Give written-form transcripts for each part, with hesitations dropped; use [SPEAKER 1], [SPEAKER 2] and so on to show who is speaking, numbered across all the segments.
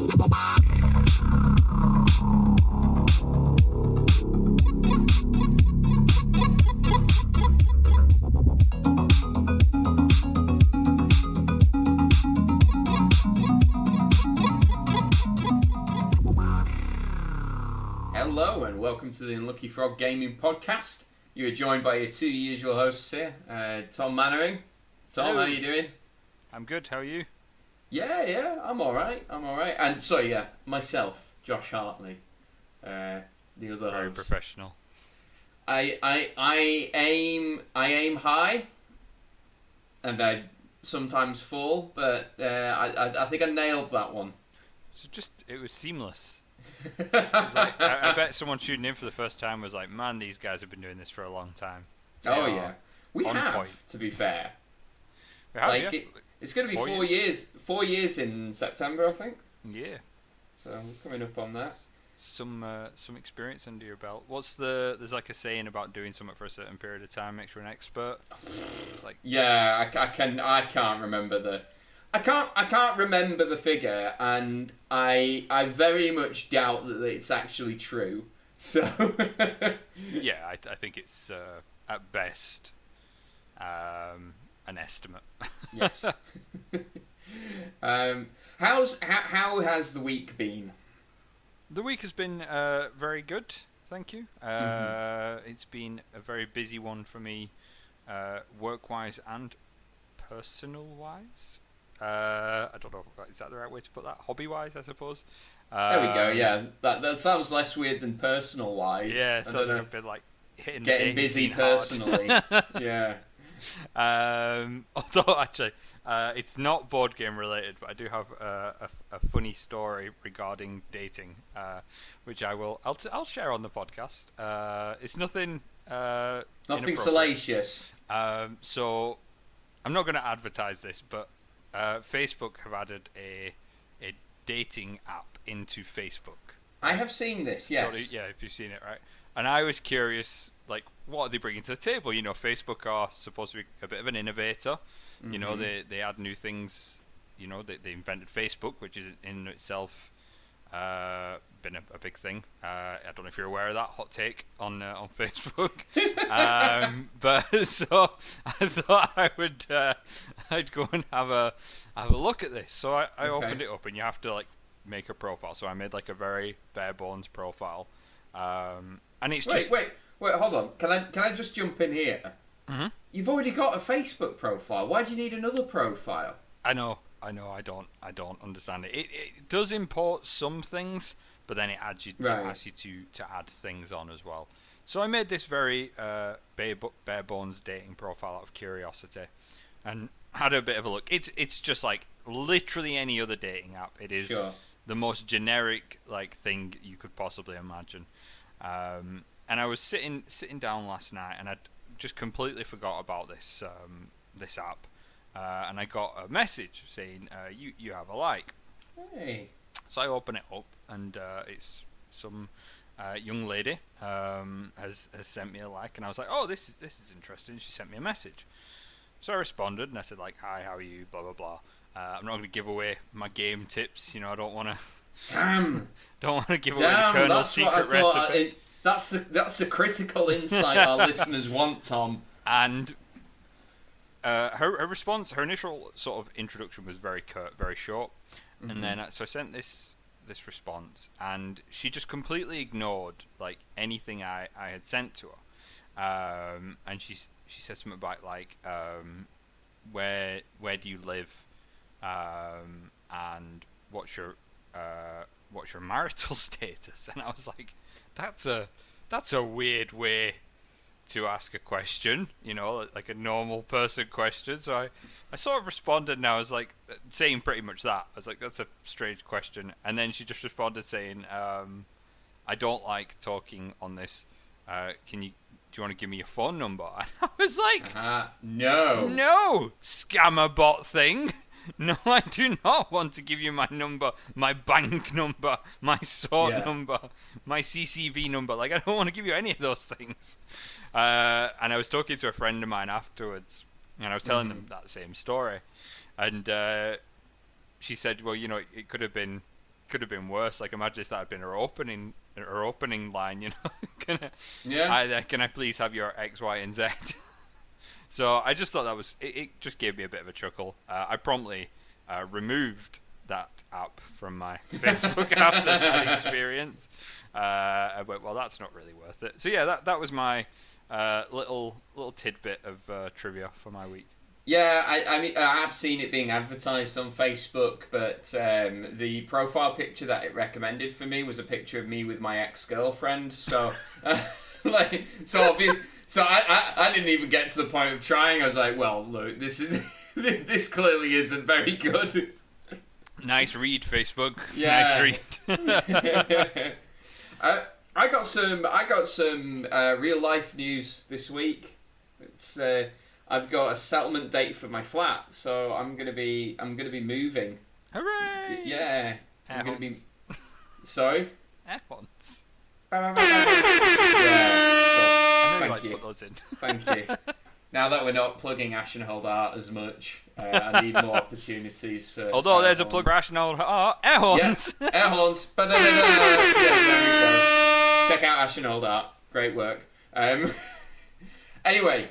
[SPEAKER 1] Hello and welcome to the Unlucky Frog Gaming Podcast. You are joined by your two usual hosts here, Tom Mannering. Tom,
[SPEAKER 2] Hello.
[SPEAKER 1] how are you doing?
[SPEAKER 2] I'm good, how are you?
[SPEAKER 1] Yeah, I'm alright. And so, myself, Josh Hartley, the other
[SPEAKER 2] Very
[SPEAKER 1] host.
[SPEAKER 2] professional.
[SPEAKER 1] I aim high, and I sometimes fall, but I think I nailed that one.
[SPEAKER 2] So it was seamless. It was like, I bet someone tuning in for the first time was like, man, these guys have been doing this for a long time.
[SPEAKER 1] We
[SPEAKER 2] on
[SPEAKER 1] have,
[SPEAKER 2] point.
[SPEAKER 1] to be fair.
[SPEAKER 2] We have,
[SPEAKER 1] Like,
[SPEAKER 2] yeah.
[SPEAKER 1] it's going to be
[SPEAKER 2] 4 years.
[SPEAKER 1] 4 years in September, I think.
[SPEAKER 2] Yeah.
[SPEAKER 1] So we're coming up on that.
[SPEAKER 2] Some experience under your belt. There's like a saying about doing something for a certain period of time makes you an expert. It's like,
[SPEAKER 1] yeah, I can't remember I can't remember the figure, and I very much doubt that it's actually true. So
[SPEAKER 2] yeah, I think it's at best an estimate.
[SPEAKER 1] yes. How has the week been?
[SPEAKER 2] The week has been very good, thank you. It's been a very busy one for me, work-wise and personal-wise. I don't know, is that the right way to put that? Hobby-wise, I suppose.
[SPEAKER 1] There we go, yeah. That sounds less weird than personal-wise.
[SPEAKER 2] Yeah, it sounds like a bit like hitting the
[SPEAKER 1] getting busy personally. Yeah.
[SPEAKER 2] Although, actually, it's not board game related, but I do have a funny story regarding dating, which I'll share on the podcast. It's nothing
[SPEAKER 1] salacious.
[SPEAKER 2] So I'm not going to advertise this, but Facebook have added a dating app into Facebook.
[SPEAKER 1] I have seen this, yes.
[SPEAKER 2] Yeah, if you've seen it, right? And I was curious, like, what are they bringing to the table? You know, Facebook are supposed to be a bit of an innovator. Mm-hmm. You know, they add new things. You know, they invented Facebook, which is in itself been a big thing. I don't know if you're aware of that hot take on Facebook. But so I thought I'd go and have a look at this. So I opened it up, and you have to like make a profile. So I made like a very bare bones profile. And it's
[SPEAKER 1] wait, hold on. Can I just jump in here?
[SPEAKER 2] Mm-hmm.
[SPEAKER 1] You've already got a Facebook profile. Why do you need another profile?
[SPEAKER 2] I know. I don't understand it. It does import some things, but then it asks you to add things on as well. So I made this very bare bones dating profile out of curiosity, and had a bit of a look. It's just like literally any other dating app. It is the most generic like thing you could possibly imagine. And I was sitting down last night, and I'd just completely forgot about this app. And I got a message saying, you have a like.
[SPEAKER 1] Hey.
[SPEAKER 2] So I open it up, and it's some young lady has sent me a like, and I was like, oh, this is interesting. She sent me a message. So I responded, and I said, like, hi, how are you, blah, blah, blah. I'm not going to give away my game tips. You know, I don't want to give away the Colonel's secret recipe.
[SPEAKER 1] That's a critical insight our listeners want, Tom.
[SPEAKER 2] And her response, her initial sort of introduction was very curt, very short, and then so I sent this response, and she just completely ignored like anything I had sent to her, and she said something about like where do you live, and what's your marital status, and I was like, that's a weird way to ask a question, you know, like a normal person question. So I sort of responded, and I was like saying pretty much that. I was like, that's a strange question. And then she just responded saying, I don't like talking on this. Do you want to give me your phone number? And I was like, no, scammer bot thing. No, I do not want to give you my number, my bank number, my sort number, my CCV number. Like, I don't want to give you any of those things. And I was talking to a friend of mine afterwards, and I was telling them that same story. And she said, well, you know, it could have been could have been worse. Like, imagine if that had been her opening line. You know, can I please have your X, Y, and Z? So I just thought that was it. Just gave me a bit of a chuckle. I promptly removed that app from my Facebook after that experience. I went, well, that's not really worth it. So yeah, that was my little tidbit of trivia for my week.
[SPEAKER 1] Yeah, I mean, I have seen it being advertised on Facebook, but the profile picture that it recommended for me was a picture of me with my ex-girlfriend. So, obvious. So I didn't even get to the point of trying. I was like, well, look, this clearly isn't very good.
[SPEAKER 2] Nice read, Facebook.
[SPEAKER 1] Yeah.
[SPEAKER 2] Nice read.
[SPEAKER 1] I got some real life news this week. It's I've got a settlement date for my flat, so I'm gonna be moving.
[SPEAKER 2] Hooray!
[SPEAKER 1] Yeah,
[SPEAKER 2] Air
[SPEAKER 1] I'm gonna be.
[SPEAKER 2] horns.
[SPEAKER 1] Sorry.
[SPEAKER 2] Air horns.
[SPEAKER 1] Yeah.
[SPEAKER 2] I know you like to put those in.
[SPEAKER 1] Thank you. Now that we're not plugging Ashenhold Art as much, I need more opportunities for.
[SPEAKER 2] Although there's a plug for Ashenhold Art, air horns.
[SPEAKER 1] Yes, air horns. Yeah, there we go. Check out Ashenhold Art. Great work. Anyway,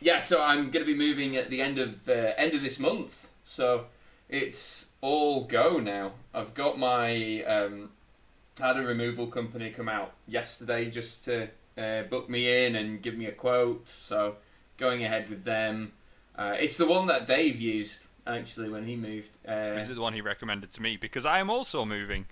[SPEAKER 1] yeah. So I'm going to be moving at the end of this month. So it's all go now. I've got my had a removal company come out yesterday just to book me in and give me a quote. So going ahead with them. It's the one that Dave used actually when he moved.
[SPEAKER 2] Is it the one he recommended to me? Because I am also moving.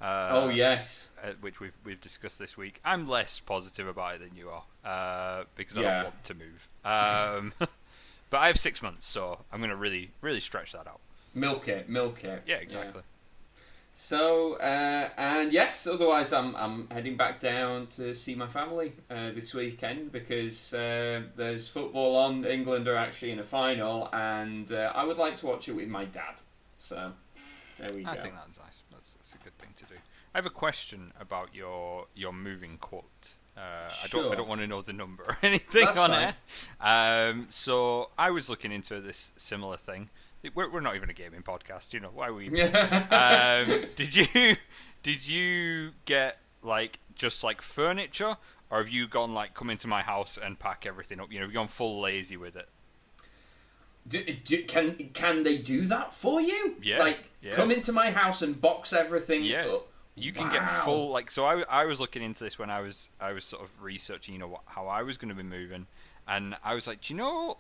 [SPEAKER 1] Oh yes,
[SPEAKER 2] which we've discussed this week. I'm less positive about it than you are, because I
[SPEAKER 1] Yeah.
[SPEAKER 2] don't want to move. But I have 6 months, so I'm going to really stretch that out.
[SPEAKER 1] milk it.
[SPEAKER 2] Yeah, exactly.
[SPEAKER 1] So and yes, otherwise I'm heading back down to see my family this weekend because there's football on. England are actually in a final, and I would like to watch it with my dad. So there we go.
[SPEAKER 2] I think that's nice. That's a good thing to do. I have a question about your moving quote. I don't want to know the number or anything
[SPEAKER 1] That's
[SPEAKER 2] on
[SPEAKER 1] fine.
[SPEAKER 2] it. So I was looking into this similar thing. We're not even a gaming podcast, you know. Why are we? Did you get just furniture, or have you gone come into my house and pack everything up? You know, have you gone full lazy with it?
[SPEAKER 1] Can they do that for you?
[SPEAKER 2] Yeah.
[SPEAKER 1] Come into my house and box everything up.
[SPEAKER 2] You can get full so I was looking into this when I was sort of researching, you know, how I was going to be moving, and I was like, do you know,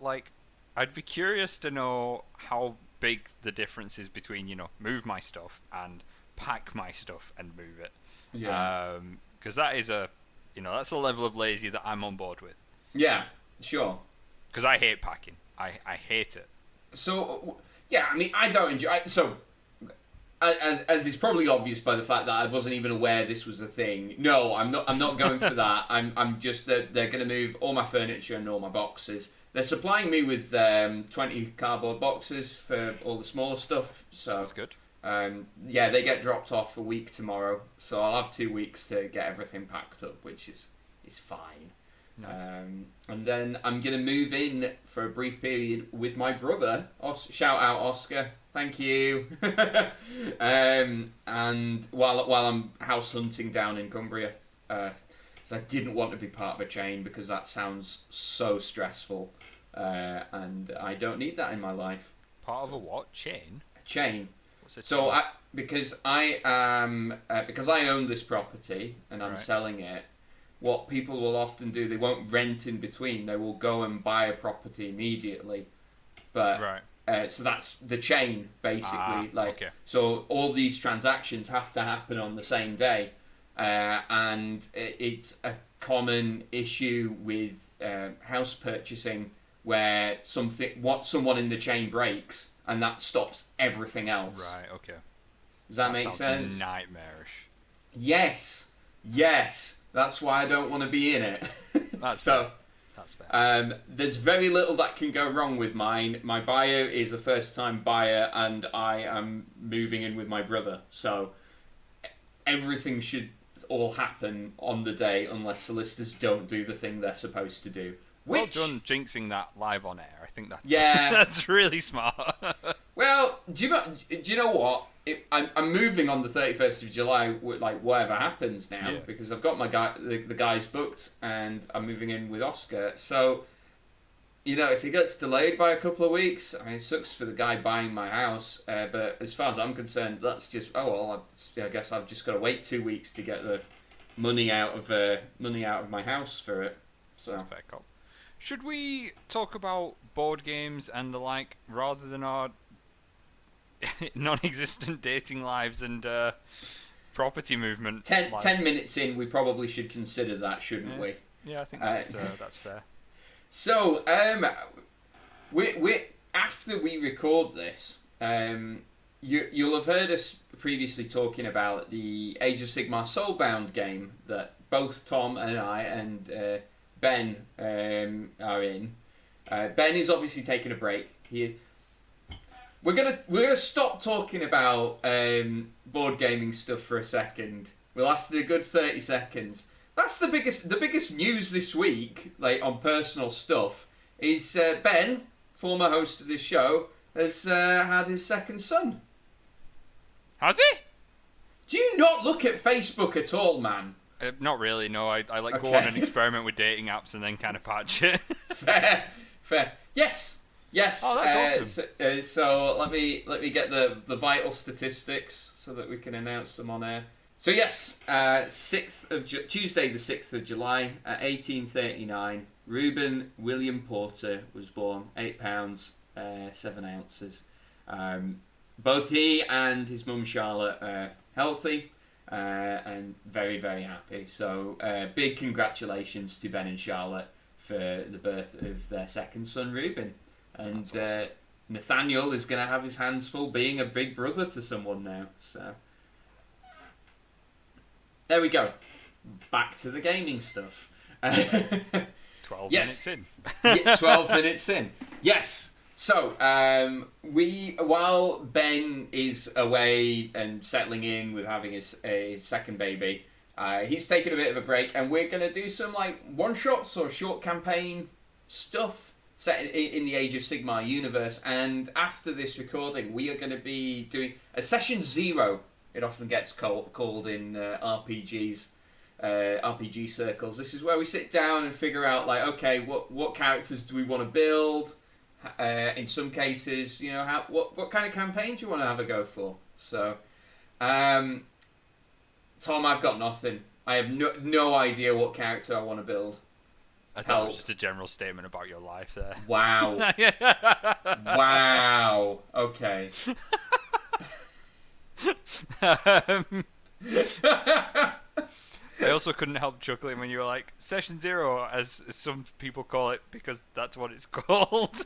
[SPEAKER 2] I'd be curious to know how big the difference is between, you know, move my stuff and pack my stuff and move it.
[SPEAKER 1] Yeah.
[SPEAKER 2] Because that is that's a level of lazy that I'm on board with.
[SPEAKER 1] Yeah, sure.
[SPEAKER 2] Because I hate packing. I hate it.
[SPEAKER 1] So yeah, I mean, I don't enjoy. So as is probably obvious by the fact that I wasn't even aware this was a thing. No, I'm not going for that. I'm just they're going to move all my furniture and all my boxes. They're supplying me with 20 cardboard boxes for all the smaller stuff. So
[SPEAKER 2] that's good.
[SPEAKER 1] Yeah, they get dropped off a week tomorrow, so I'll have 2 weeks to get everything packed up, which is fine.
[SPEAKER 2] Nice.
[SPEAKER 1] And then I'm going to move in for a brief period with my brother. Shout out Oscar, thank you. And while I'm house hunting down in Cumbria, so I didn't want to be part of a chain because that sounds so stressful, and I don't need that in my life.
[SPEAKER 2] Part of a what? Chain?
[SPEAKER 1] A chain.
[SPEAKER 2] What's a chain?
[SPEAKER 1] So because I own this property and I'm selling it, what people will often do, they won't rent in between. They will go and buy a property immediately. But so that's the chain basically.
[SPEAKER 2] Okay.
[SPEAKER 1] So all these transactions have to happen on the same day, and it's a common issue with house purchasing where someone in the chain breaks and that stops everything else.
[SPEAKER 2] Right. Okay.
[SPEAKER 1] Does that make sense?
[SPEAKER 2] Nightmarish.
[SPEAKER 1] Yes. That's why I don't want to be in it.
[SPEAKER 2] That's fair.
[SPEAKER 1] There's very little that can go wrong with mine. My buyer is a first-time buyer, and I am moving in with my brother. So everything should all happen on the day, unless solicitors don't do the thing they're supposed to do.
[SPEAKER 2] Well done jinxing that live on air. I think that's
[SPEAKER 1] Yeah.
[SPEAKER 2] that's really smart.
[SPEAKER 1] Well, do you know what? I'm moving on the 31st of July, like whatever happens now, because I've got my the guys booked, and I'm moving in with Oscar. So, if it gets delayed by a couple of weeks, I mean, it sucks for the guy buying my house. But as far as I'm concerned, that's just I guess I've just got to wait 2 weeks to get the money out of my house for it. So.
[SPEAKER 2] That's fair cop. Should we talk about board games and the like rather than our non-existent dating lives and property movement?
[SPEAKER 1] 10 minutes in, we probably should consider that, shouldn't we?
[SPEAKER 2] Yeah, I think that's fair.
[SPEAKER 1] So, we after we record this, you'll have heard us previously talking about the Age of Sigmar Soulbound game that both Tom and I and Ben are in. Ben is obviously taking a break. We're gonna stop talking about board gaming stuff for a second. We lasted a good 30 seconds. That's the biggest news this week, like on personal stuff, is Ben, former host of this show, has had his second son.
[SPEAKER 2] Has he?
[SPEAKER 1] Do you not look at Facebook at all, man?
[SPEAKER 2] Not really, no. I go on and experiment with dating apps and then kind of patch it.
[SPEAKER 1] Fair. Yes.
[SPEAKER 2] Oh, that's awesome.
[SPEAKER 1] So let me get the vital statistics so that we can announce them on air. So yes, Tuesday the 6th of July at 1839, Reuben William Porter was born, £8, 7 ounces. Both he and his mum Charlotte are healthy and very, very happy. So big congratulations to Ben and Charlotte for the birth of their second son, Reuben. And awesome. Nathaniel is going to have his hands full being a big brother to someone now. So there we go. Back to the gaming stuff.
[SPEAKER 2] 12 minutes in.
[SPEAKER 1] 12 minutes in. Yes. So, while Ben is away and settling in with having a second baby, he's taking a bit of a break, and we're going to do some like one-shots or short campaign stuff set in the Age of Sigmar universe. And after this recording, we are going to be doing a session 0. It often gets called in RPG circles. This is where we sit down and figure out, like, okay, what characters do we want to build? In some cases, what kind of campaign do you want to have a go for? So, Tom, I've got nothing. I have no idea what character I want to build.
[SPEAKER 2] I thought it was just a general statement about your life there.
[SPEAKER 1] Wow. Wow. Okay.
[SPEAKER 2] I also couldn't help chuckling when you were like, Session 0, as some people call it, because that's what it's called.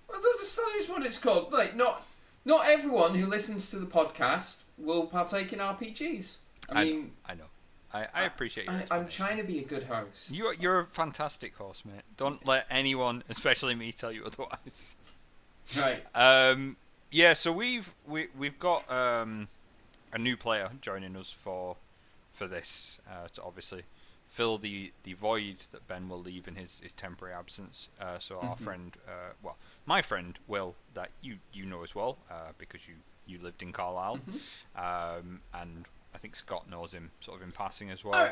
[SPEAKER 1] Well, that is what it's called. Like, not everyone who listens to the podcast will partake in RPGs. I mean...
[SPEAKER 2] I know. I appreciate your
[SPEAKER 1] I'm trying to be a good host.
[SPEAKER 2] You're a fantastic host, mate. Don't let anyone, especially me, tell you otherwise.
[SPEAKER 1] Right.
[SPEAKER 2] Yeah, so we've got a new player joining us for this to obviously fill the void that Ben will leave in his temporary absence. So our friend, my friend Will, that you know as well, because you lived in Carlisle, and I think Scott knows him sort of in passing as well.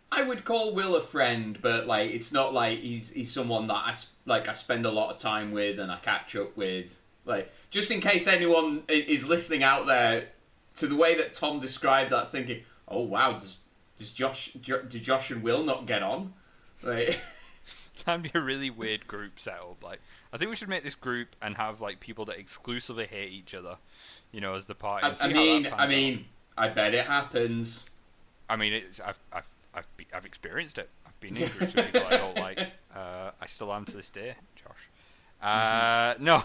[SPEAKER 1] I would call Will a friend, but like it's not like he's someone that I spend a lot of time with and I catch up with. Like, just in case anyone is listening out there to the way that Tom described that, thinking, oh wow, do Josh and Will not get on? Like,
[SPEAKER 2] that'd be a really weird group setup. Like, I think we should make this group and have like people that exclusively hate each other, as the party.
[SPEAKER 1] I mean, I bet it happens.
[SPEAKER 2] I mean, I've experienced it. I've been in groups with people I don't like. I still am to this day, Josh. No.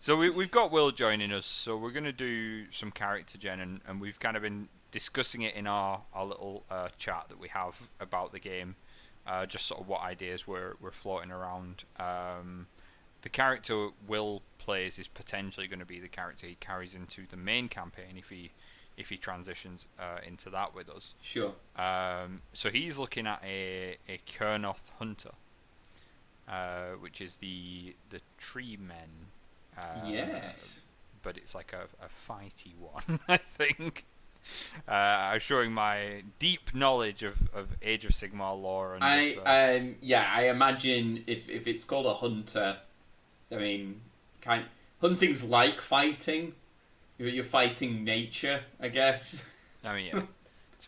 [SPEAKER 2] So we've got Will joining us, so we're going to do some character gen, and we've kind of been discussing it in our little chat that we have about the game, just sort of what ideas we're floating around. The character Will plays is potentially going to be the character he carries into the main campaign if he transitions into that with us.
[SPEAKER 1] Sure.
[SPEAKER 2] So he's looking at a Kurnoth Hunter, which is the tree men
[SPEAKER 1] Yes.
[SPEAKER 2] But it's like a fighty one, I think. I'm showing my deep knowledge of Age of Sigmar lore. And
[SPEAKER 1] I imagine if it's called a hunter, I mean, hunting's like fighting. You're fighting nature, I guess.
[SPEAKER 2] I mean, yeah.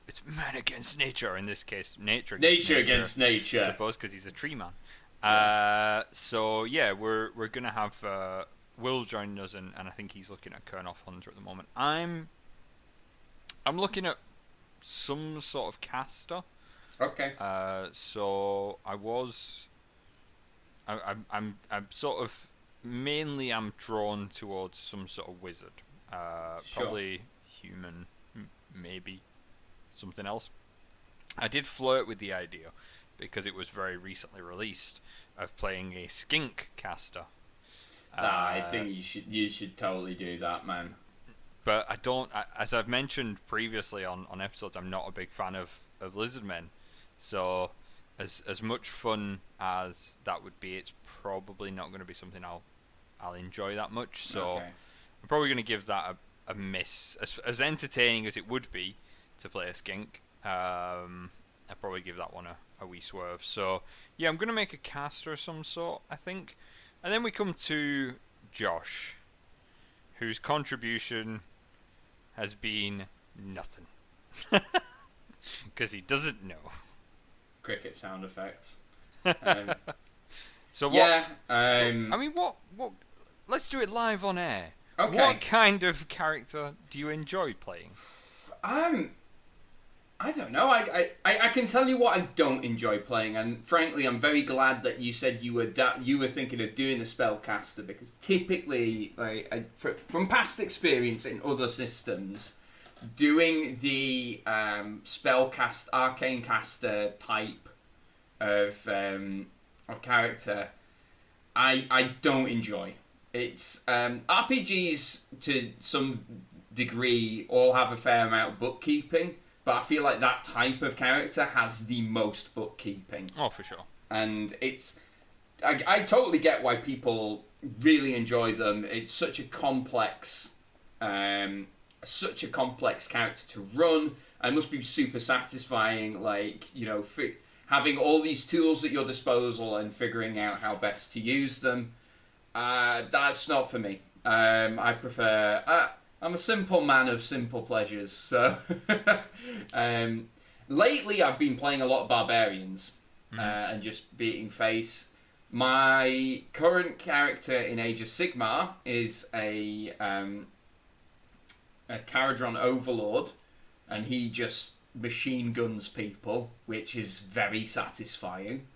[SPEAKER 2] It's man against nature in this case. Nature
[SPEAKER 1] against nature.
[SPEAKER 2] I suppose because he's a tree man. So yeah, we're gonna have Will join us, and I think he's looking at Kurnoth Hunter at the moment. I'm looking at some sort of caster.
[SPEAKER 1] Okay.
[SPEAKER 2] So I'm sort of mainly I'm drawn towards some sort of wizard.
[SPEAKER 1] Sure.
[SPEAKER 2] Probably human, maybe something else. I did flirt with the idea because it was very recently released of playing a skink caster.
[SPEAKER 1] I think you should totally do that, man.
[SPEAKER 2] But I don't, as I've mentioned previously on episodes, I'm not a big fan of lizardmen. So as much fun as that would be, it's probably not going to be something I'll enjoy that much. So
[SPEAKER 1] Okay.
[SPEAKER 2] I'm probably going to give that a miss. As entertaining as it would be to play a skink, I'd probably give that one a wee swerve. So yeah, I'm going to make a caster of some sort, I think. And then we come to Josh, whose contribution has been nothing. Because he doesn't know.
[SPEAKER 1] Cricket sound effects.
[SPEAKER 2] So what?
[SPEAKER 1] Yeah.
[SPEAKER 2] I mean, what? Let's do it live on air.
[SPEAKER 1] Okay.
[SPEAKER 2] What kind of character do you enjoy playing?
[SPEAKER 1] I don't know. I can tell you what I don't enjoy playing, and frankly, I'm very glad that you said you were thinking of doing the spellcaster, because typically, from past experience in other systems, doing the spellcast arcane caster type of character, I don't enjoy. It's RPGs to some degree all have a fair amount of bookkeeping. But I feel like that type of character has the most bookkeeping.
[SPEAKER 2] Oh, for sure.
[SPEAKER 1] And I totally get why people really enjoy them. It's such a complex character to run. And it must be super satisfying, having all these tools at your disposal and figuring out how best to use them. That's not for me. I prefer... I'm a simple man of simple pleasures, so... lately, I've been playing a lot of barbarians and just beating face. My current character in Age of Sigmar is a Caradron Overlord, and he just machine guns people, which is very satisfying.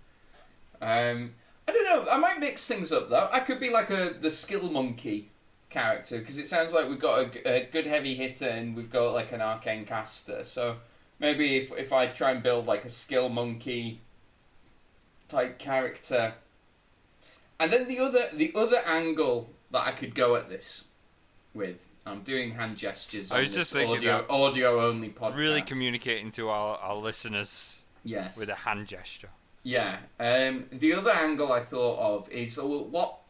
[SPEAKER 1] I don't know, I might mix things up, though. I could be like the skill monkey character, because it sounds like we've got a good heavy hitter and we've got like an arcane caster. So maybe if I try and build like a skill monkey type character, and then the other angle that I could go at this with, I'm doing hand gestures.
[SPEAKER 2] I was just thinking
[SPEAKER 1] audio only podcast.
[SPEAKER 2] Really communicating to our listeners.
[SPEAKER 1] Yes.
[SPEAKER 2] With a hand gesture.
[SPEAKER 1] Yeah. The other angle I thought of is what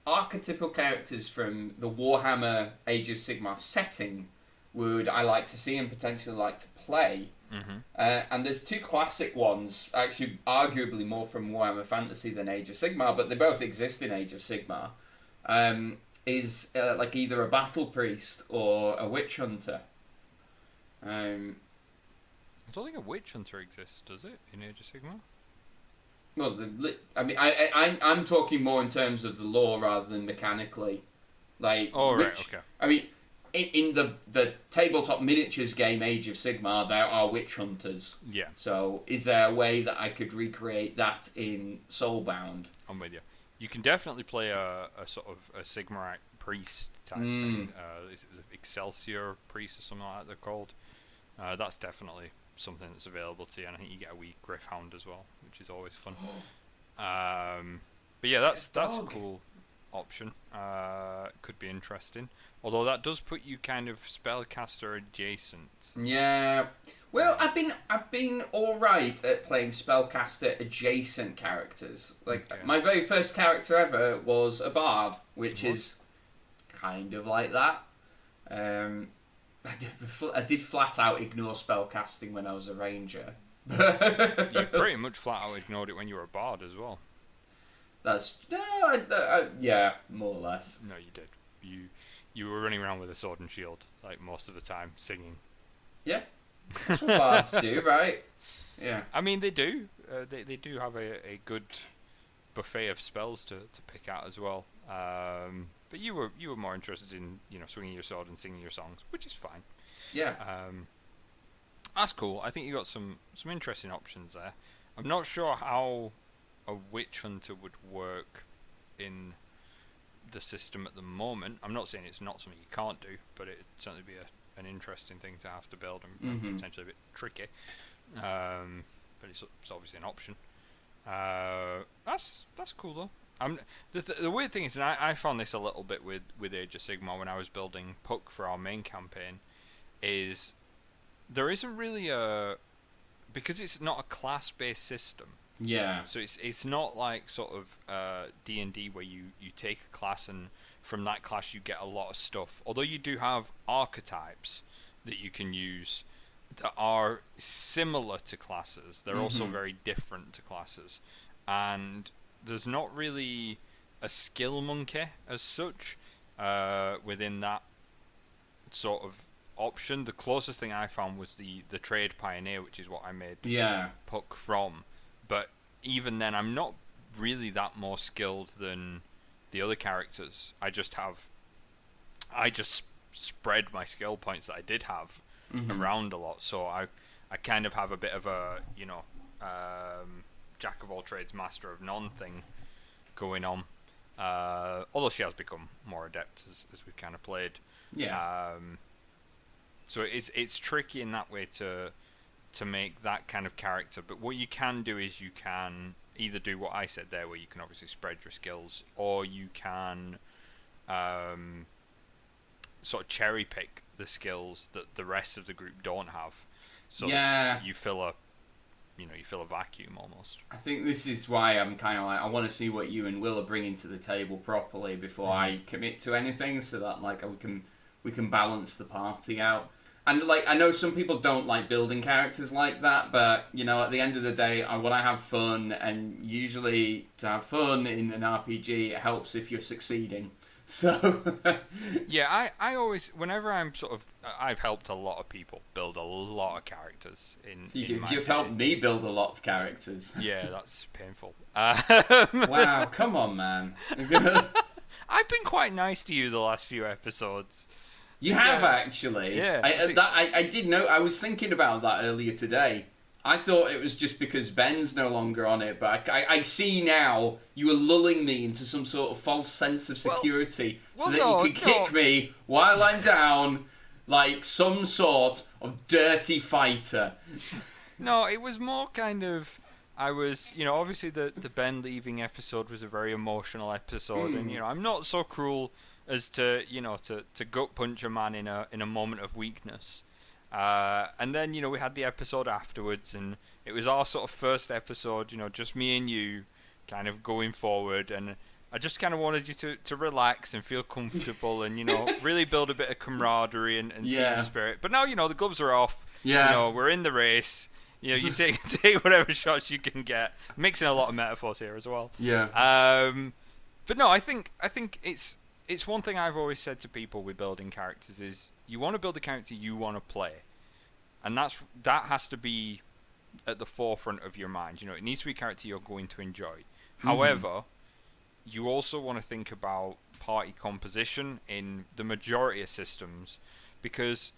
[SPEAKER 1] archetypal characters from the Warhammer Age of Sigmar setting would I like to see and potentially like to play.
[SPEAKER 2] Mm-hmm.
[SPEAKER 1] And there's two classic ones, actually arguably more from Warhammer Fantasy than Age of Sigmar, but they both exist in Age of Sigmar. Is like either a battle priest or a witch hunter.
[SPEAKER 2] I don't think a witch hunter exists, does it, in Age of Sigmar?
[SPEAKER 1] Well, I'm talking more in terms of the lore rather than mechanically. Right, okay. I mean, in the tabletop miniatures game Age of Sigmar, there are witch hunters.
[SPEAKER 2] Yeah.
[SPEAKER 1] So, is there a way that I could recreate that in Soulbound?
[SPEAKER 2] I'm with you. You can definitely play a sort of a Sigmarite priest type thing. Is it Excelsior priest or something like that they're called? That's definitely something that's available to you, and I think you get a wee Griffhound as well, which is always fun. But yeah, that's a cool option. Could be interesting. Although that does put you kind of spellcaster adjacent.
[SPEAKER 1] Yeah. Well, I've been all right at playing spellcaster adjacent characters. Like my very first character ever was a bard, which is kind of like that. I did flat out ignore spellcasting when I was a ranger.
[SPEAKER 2] You pretty much flat out ignored it when you were a bard as well.
[SPEAKER 1] Yeah, more or less.
[SPEAKER 2] No, you did. You were running around with a sword and shield like most of the time, singing.
[SPEAKER 1] Yeah, that's what bards do, right? Yeah.
[SPEAKER 2] I mean, they do. They do have a good buffet of spells to pick out as well. But you were more interested in swinging your sword and singing your songs, which is fine.
[SPEAKER 1] Yeah.
[SPEAKER 2] That's cool. I think you got some interesting options there. I'm not sure how a witch hunter would work in the system at the moment. I'm not saying it's not something you can't do, but it'd certainly be an interesting thing to have to build and potentially a bit tricky. But it's obviously an option. That's cool though. The weird thing is, and I found this a little bit with Age of Sigmar when I was building Puck for our main campaign, is there isn't really because it's not a class-based system.
[SPEAKER 1] Yeah.
[SPEAKER 2] So it's not like sort of D&D where you take a class and from that class you get a lot of stuff. Although you do have archetypes that you can use that are similar to classes, they're also very different to classes. And there's not really a skill monkey as such within that sort of option. The closest thing I found was the Trade Pioneer, which is what I made Puck from. But even then, I'm not really that more skilled than the other characters. I just spread my skill points that I did have around a lot. So I kind of have a bit of a jack of all trades, master of none thing going on. Although she has become more adept as we kind of played.
[SPEAKER 1] Yeah.
[SPEAKER 2] So it's tricky in that way to make that kind of character, but what you can do is you can either do what I said there, where you can obviously spread your skills, or you can sort of cherry pick the skills that the rest of the group don't have. So you fill a vacuum almost.
[SPEAKER 1] I think this is why I'm kind of like, I want to see what you and Will are bringing to the table properly before I commit to anything, so that like we can balance the party out. And like, I know some people don't like building characters like that, but at the end of the day, I want to have fun, and usually to have fun in an RPG, it helps if you're succeeding. So
[SPEAKER 2] yeah, I always, whenever I've helped a lot of people build a lot of characters
[SPEAKER 1] You've helped me build a lot of characters.
[SPEAKER 2] Yeah, that's painful.
[SPEAKER 1] Wow, come on, man.
[SPEAKER 2] I've been quite nice to you the last few episodes.
[SPEAKER 1] You have actually.
[SPEAKER 2] Yeah.
[SPEAKER 1] I did know. I was thinking about that earlier today. I thought it was just because Ben's no longer on it, but I see now you were lulling me into some sort of false sense of security so that you could kick me while I'm down like some sort of dirty fighter.
[SPEAKER 2] No, it was more kind of, I was, obviously the Ben leaving episode was a very emotional episode, and I'm not so cruel as to gut punch a man in a moment of weakness. And then we had the episode afterwards, and it was our sort of first episode, just me and you kind of going forward, and I just kind of wanted you to relax and feel comfortable and really build a bit of camaraderie and team spirit. But now the gloves are off. We're in the race. You take whatever shots you can get. Mixing a lot of metaphors here as well. But no, I think it's one thing I've always said to people with building characters is you want to build a character you want to play, and that has to be at the forefront of your mind. It needs to be a character you're going to enjoy. However, you also want to think about party composition in the majority of systems, because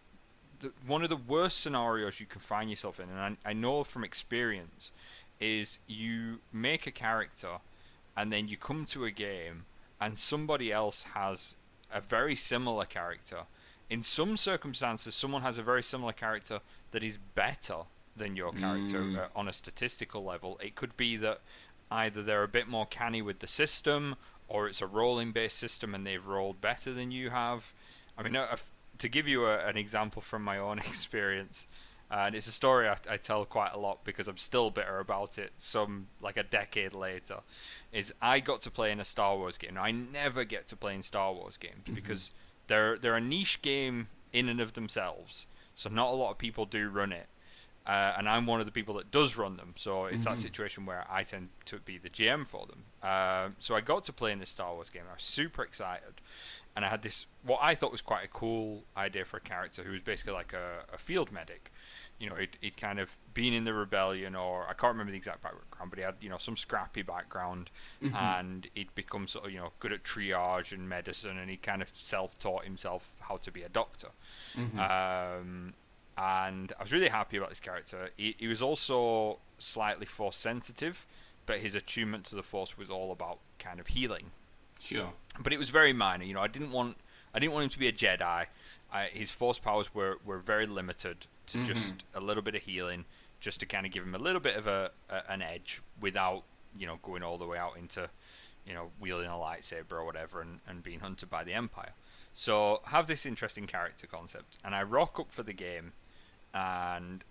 [SPEAKER 2] one of the worst scenarios you can find yourself in, and I know from experience, is you make a character and then you come to a game and somebody else has a very similar character. In some circumstances, someone has a very similar character that is better than your character on a statistical level. It could be that either they're a bit more canny with the system, or it's a rolling-based system and they've rolled better than you have. I mean, to give you an example from my own experience, And it's a story I tell quite a lot because I'm still bitter about it. Like a decade later, is I got to play in a Star Wars game. Now, I never get to play in Star Wars games because they're a niche game in and of themselves. So not a lot of people do run it. And I'm one of the people that does run them. So it's that situation where I tend to be the GM for them. So I got to play in this Star Wars game. I was super excited. And I had this, what I thought was quite a cool idea for a character who was basically like a field medic. You know, he'd kind of been in the rebellion, or I can't remember the exact background, but he had, you know, some scrappy background, and he'd become sort of, you know, good at triage and medicine, and he kind of self-taught himself how to be a doctor. And I was really happy about this character. He was also slightly force sensitive, but his attunement to the force was all about kind of healing.
[SPEAKER 1] Sure.
[SPEAKER 2] But it was very minor. You know, I didn't want him to be a Jedi. His force powers were very limited to just a little bit of healing, just to kind of give him a little bit of an edge without, you know, going all the way out into, you know, wielding a lightsaber or whatever and being hunted by the Empire. So have this interesting character concept, and I rock up for the game, and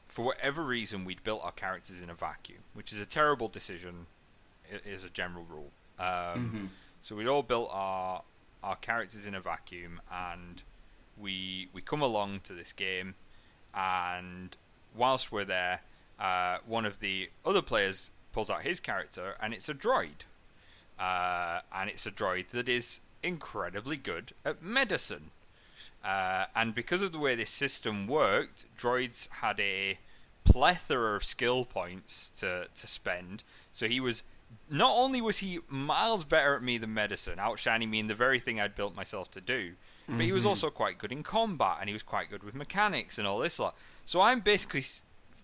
[SPEAKER 2] for whatever reason we'd built our characters in a vacuum, which is a terrible decision, is a general rule. So we'd all built our characters in a vacuum, and we come along to this game, and whilst we're there, one of the other players pulls out his character, and it's a droid. And it's a droid that is incredibly good at medicine. And because of the way this system worked, droids had a plethora of skill points to spend. So he was, not only was he miles better at me than medicine, outshining me in the very thing I'd built myself to do, but he was also quite good in combat, and he was quite good with mechanics and all this lot. So I'm basically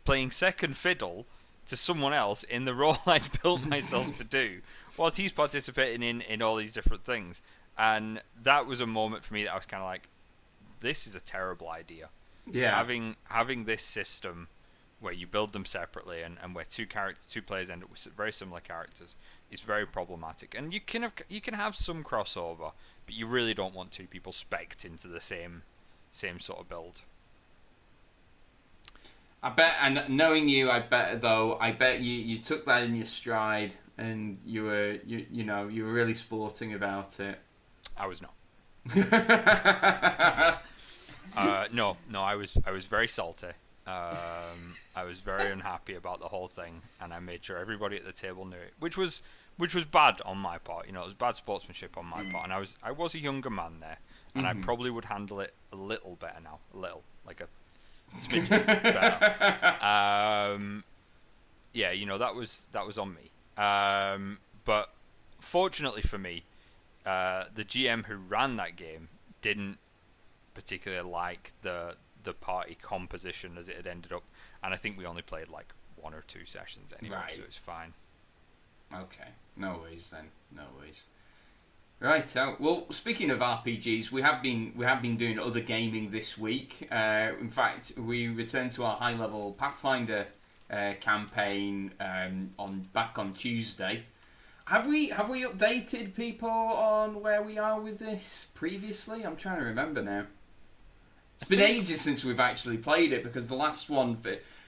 [SPEAKER 2] playing second fiddle to someone else in the role I'd built myself to do, whilst he's participating in all these different things. And that was a moment for me that I was kind of like, this is a terrible idea.
[SPEAKER 1] Yeah.
[SPEAKER 2] Having this system where you build them separately and where two players end up with very similar characters is very problematic. And you can have some crossover, but you really don't want two people spec'd into the same sort of build.
[SPEAKER 1] I bet, and knowing you, I bet you took that in your stride, and you were really sporting about it.
[SPEAKER 2] I was not. No, I was very salty. I was very unhappy about the whole thing, and I made sure everybody at the table knew it, which was bad on my part. You know, it was bad sportsmanship on my part, and I was a younger man there, and I probably would handle it a little better now, like a smidgen better. Yeah, you know, that was on me. But fortunately for me, the GM who ran that game didn't particularly like the party composition as it had ended up, and I think we only played like 1 or 2 sessions anyway,
[SPEAKER 1] right.
[SPEAKER 2] So it's fine.
[SPEAKER 1] Okay, no worries then, no worries. Right, well, speaking of RPGs, we have been doing other gaming this week. In fact, we returned to our high-level Pathfinder campaign back on Tuesday. Have we updated people on where we are with this previously? I'm trying to remember now. It's been ages since we've actually played it, because the last one,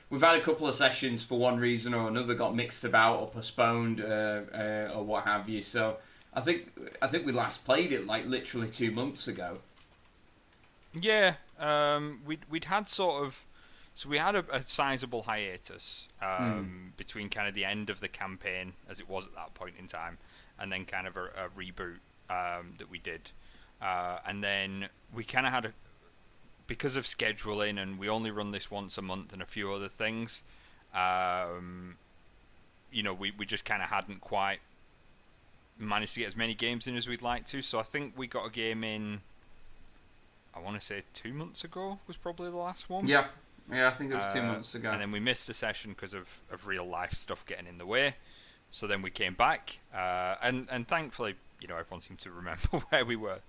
[SPEAKER 1] we've had a couple of sessions for one reason or another, got mixed about or postponed or what have you. So I think we last played it like literally 2 months ago. Yeah,
[SPEAKER 2] we'd had sort of, so we had a sizable hiatus between kind of the end of the campaign as it was at that point in time, and then kind of a reboot that we did, and then we kind of had because of scheduling, and we only run this once a month and a few other things, you know, we just kind of hadn't quite managed to get as many games in as we'd like to. So I think we got a game in, I want to say 2 months ago was probably the last one.
[SPEAKER 1] Yeah, I think it was 2 months ago.
[SPEAKER 2] And then we missed a session because of real life stuff getting in the way. So then we came back, and thankfully, you know, everyone seemed to remember where we were.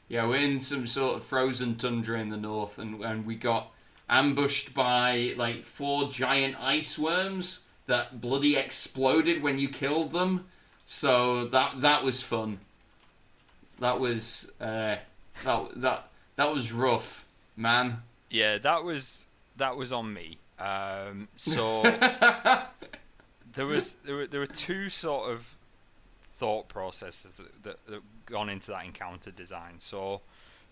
[SPEAKER 1] Yeah, we're in some sort of frozen tundra in the north, and we got ambushed by like 4 giant ice worms that bloody exploded when you killed them. So that was fun. That was that was rough. man.
[SPEAKER 2] Yeah, that was on me. So there were two sort of thought processes that gone into that encounter design. So,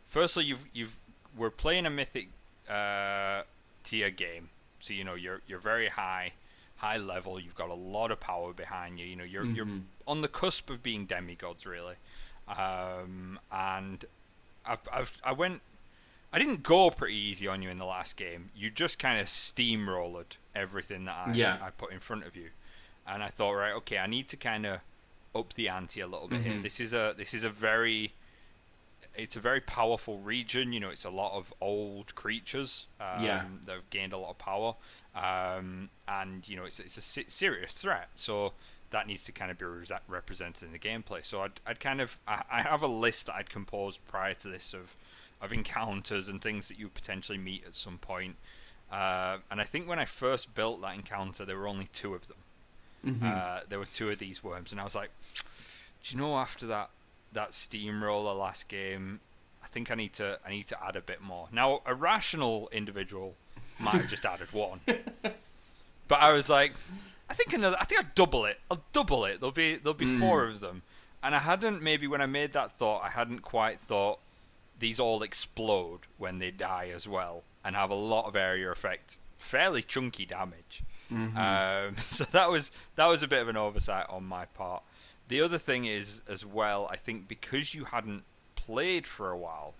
[SPEAKER 2] firstly, we're playing a mythic tier game, so you're very high level. You've got a lot of power behind you. You're on the cusp of being demigods, really. And I didn't go pretty easy on you in the last game. You just kind of steamrolled everything that I put in front of you, and I thought, right, okay, I need to kind of up the ante a little bit here. This is a very powerful region. It's a lot of old creatures that have gained a lot of power, and it's a serious threat. So that needs to kind of be represented in the gameplay. So I have a list that I'd composed prior to this of encounters and things that you potentially meet at some point. And I think when I first built that encounter, there were only 2 of them. There were 2 of these worms, and I was like, do you know, after that steamroller last game, I think I need to add a bit more. Now, a rational individual might have just added 1, but I was like, I think I'll double it. There'll be 4 of them, and I hadn't, maybe when I made that thought, I hadn't quite thought these all explode when they die as well, and have a lot of area effect, fairly chunky damage. So that was a bit of an oversight on my part. The other thing is, as well, I think because you hadn't played for a while,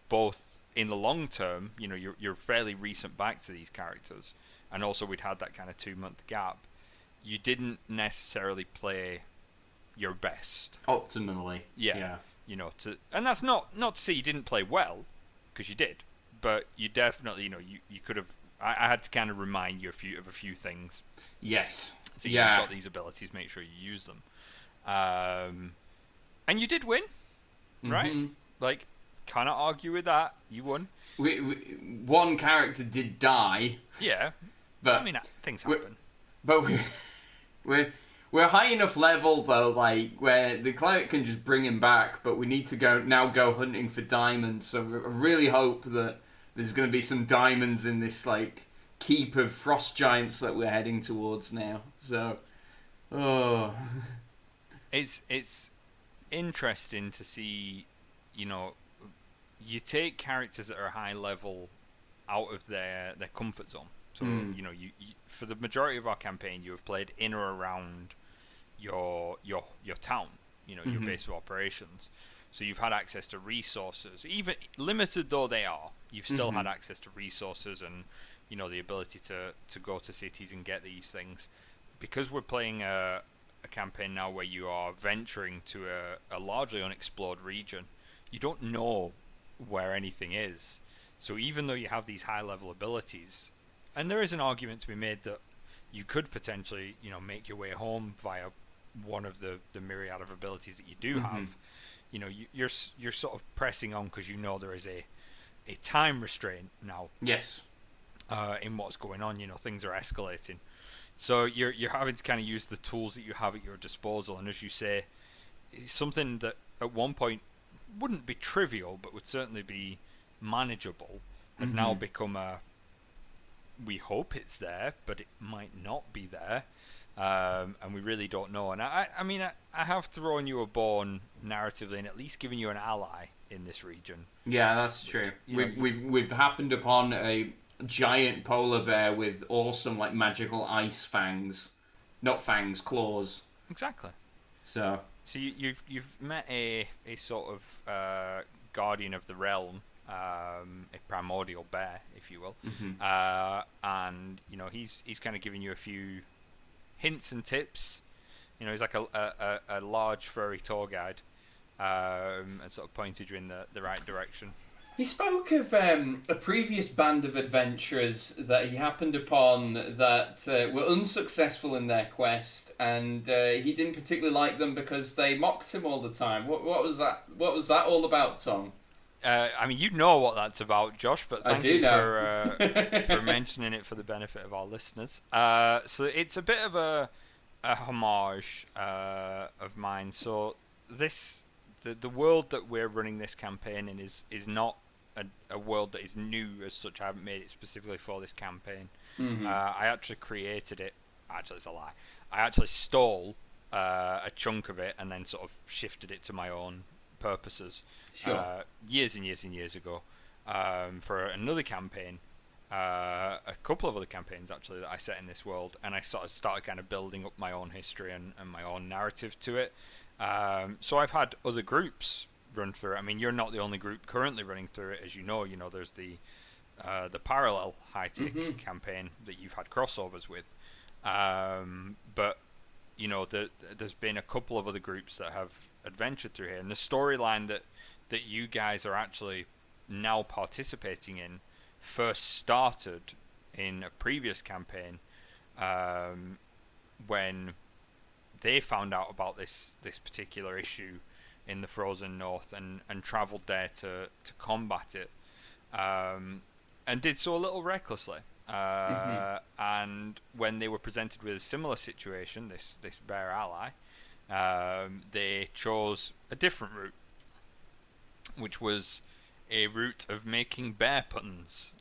[SPEAKER 2] both in the long term, you're fairly recent back to these characters, and also we'd had that kind of 2-month gap, you didn't necessarily play your best
[SPEAKER 1] optimally. Yeah.
[SPEAKER 2] And that's not to say you didn't play well, because you did, but you definitely, you could have. I had to kind of remind you of a few things.
[SPEAKER 1] Yes.
[SPEAKER 2] So you've got these abilities, make sure you use them. And you did win, right? Like, cannot argue with that. You won.
[SPEAKER 1] One character did die.
[SPEAKER 2] Yeah,
[SPEAKER 1] but
[SPEAKER 2] I mean, things happen.
[SPEAKER 1] But we're high enough level though, like where the cleric can just bring him back. But we need to go hunting for diamonds. So I really hope that there's going to be some diamonds in this like keep of frost giants that we're heading towards now. So,
[SPEAKER 2] it's interesting to see, you take characters that are high level out of their comfort zone. So you for the majority of our campaign, you have played in or around your town, your base of operations. So you've had access to resources, even limited though they are. You've still had access to resources and the ability to go to cities and get these things. Because we're playing a campaign now where you are venturing to a largely unexplored region, you don't know where anything is. So even though you have these high level abilities, and there is an argument to be made that you could potentially make your way home via one of the myriad of abilities that you do have, you're sort of pressing on because there is a time restraint now.
[SPEAKER 1] Yes.
[SPEAKER 2] In what's going on, things are escalating. So you're having to kind of use the tools that you have at your disposal, and as you say, something that at one point wouldn't be trivial, but would certainly be manageable, has now become we hope it's there, but it might not be there, and we really don't know. And I have thrown you a bone narratively, and at least given you an ally in this region.
[SPEAKER 1] Yeah, that's true. We've happened upon a giant polar bear with awesome like magical ice fangs, not fangs, claws.
[SPEAKER 2] Exactly.
[SPEAKER 1] So
[SPEAKER 2] you've met a sort of guardian of the realm, a primordial bear, if you will, and he's kind of giving you a few hints and tips. He's like a large furry tour guide, and sort of pointed you in the right direction.
[SPEAKER 1] He spoke of a previous band of adventurers that he happened upon that were unsuccessful in their quest, and he didn't particularly like them because they mocked him all the time. What was that? What was that all about, Tom?
[SPEAKER 2] You know what that's about, Josh, but thank you
[SPEAKER 1] know.
[SPEAKER 2] for mentioning it for the benefit of our listeners. So it's a bit of a homage of mine. So the world that we're running this campaign in is not a world that is new as such. I haven't made it specifically for this campaign.
[SPEAKER 1] Mm-hmm.
[SPEAKER 2] I actually created it. Actually, it's a lie. I actually stole a chunk of it and then sort of shifted it to my own purposes.
[SPEAKER 1] Sure.
[SPEAKER 2] Years and years and years ago, for another campaign. A couple of other campaigns actually that I set in this world, and I sort of started kind of building up my own history and my own narrative to it. So I've had other groups run through it. I mean, you're not the only group currently running through it, as you know. You know, there's the parallel high-tech campaign that you've had crossovers with. But you know, there's been a couple of other groups that have adventured through here, and the storyline that you guys are actually now participating in first started in a previous campaign, when they found out about this particular issue in the frozen north and travelled there to combat it, and did so a little recklessly. And when they were presented with a similar situation, this bear ally, they chose a different route, which was a route of making bear puns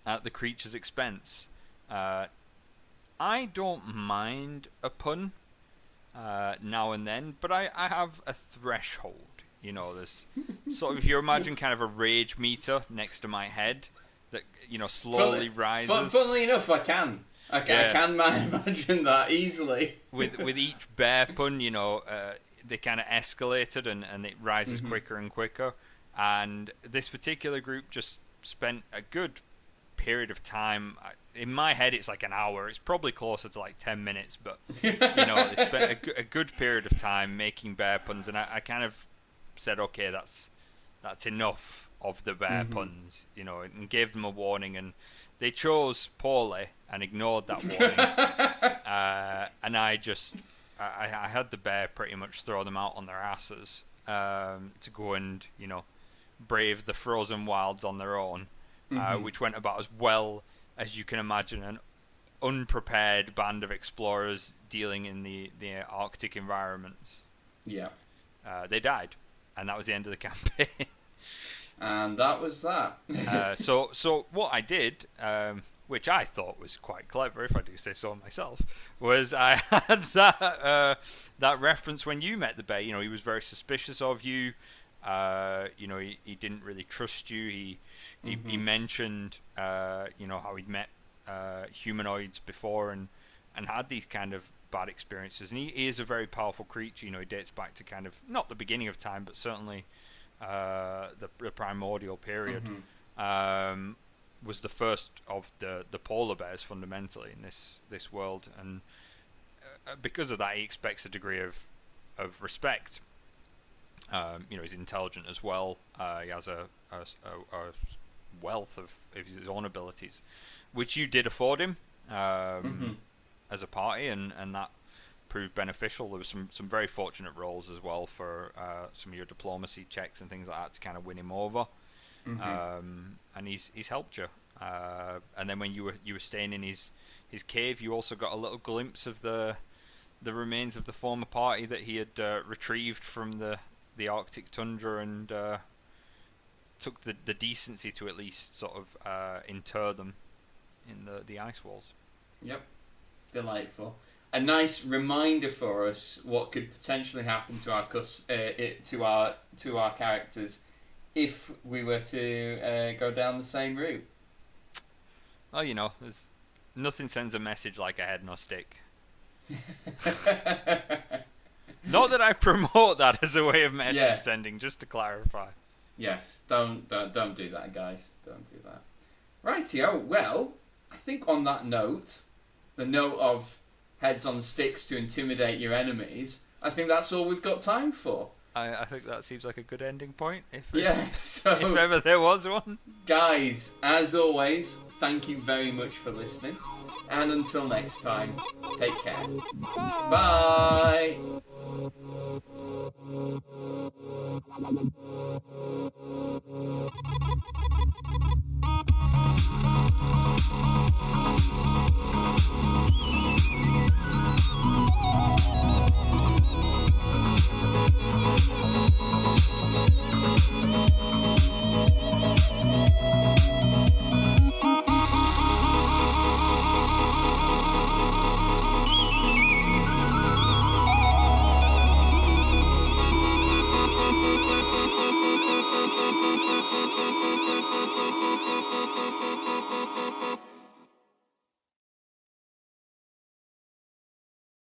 [SPEAKER 2] at the creature's expense. I don't mind a pun now and then, but I have a threshold. You know, there's sort of, if you imagine kind of a rage meter next to my head that, you know, slowly rises.
[SPEAKER 1] Funnily enough, I can imagine that easily.
[SPEAKER 2] With each bear pun, you know, they kind of escalated and it rises quicker and quicker. And this particular group just spent a good period of time. In my head, it's like an hour. It's probably closer to like 10 minutes, but you know, they spent a good period of time making bear puns, and I kind of said, okay, that's enough of the bear puns, you know, and gave them a warning, and they chose poorly and ignored that warning. And I had the bear pretty much throw them out on their asses to go and, you know, brave the frozen wilds on their own, which went about as well as you can imagine an unprepared band of explorers dealing in the Arctic environments.
[SPEAKER 1] Yeah.
[SPEAKER 2] They died, and that was the end of the campaign.
[SPEAKER 1] And that was that.
[SPEAKER 2] So what I did, which I thought was quite clever, if I do say so myself, was I had that reference when you met the bear. You know, he was very suspicious of you. You know, he didn't really trust you. He mentioned, you know, how he'd met humanoids before and had these kind of bad experiences. And he is a very powerful creature. You know, he dates back to kind of not the beginning of time, but certainly the primordial period. Was the first of the polar bears fundamentally in this world, and because of that, he expects a degree of respect. You know, he's intelligent as well. He has a wealth of his own abilities, which you did afford him as a party, and that proved beneficial. There was some very fortunate rolls as well for some of your diplomacy checks and things like that to kind of win him over. And he's helped you. And then when you were staying in his cave, you also got a little glimpse of the remains of the former party that he had retrieved from the Arctic tundra, and took the decency to at least sort of inter them in the ice walls. Yep,
[SPEAKER 1] delightful. A nice reminder for us what could potentially happen to our characters if we were to go down the same route.
[SPEAKER 2] Well, you know, there's nothing sends a message like a head no stick. Not that I promote that as a way of message sending, just to clarify.
[SPEAKER 1] Yes, don't do that, guys. Don't do that. Rightio. Well, I think on that note, the note of heads on sticks to intimidate your enemies, I think that's all we've got time for.
[SPEAKER 2] I think that seems like a good ending point, if ever there was one.
[SPEAKER 1] Guys, as always, thank you very much for listening. And until next time, take care. Bye. Bye.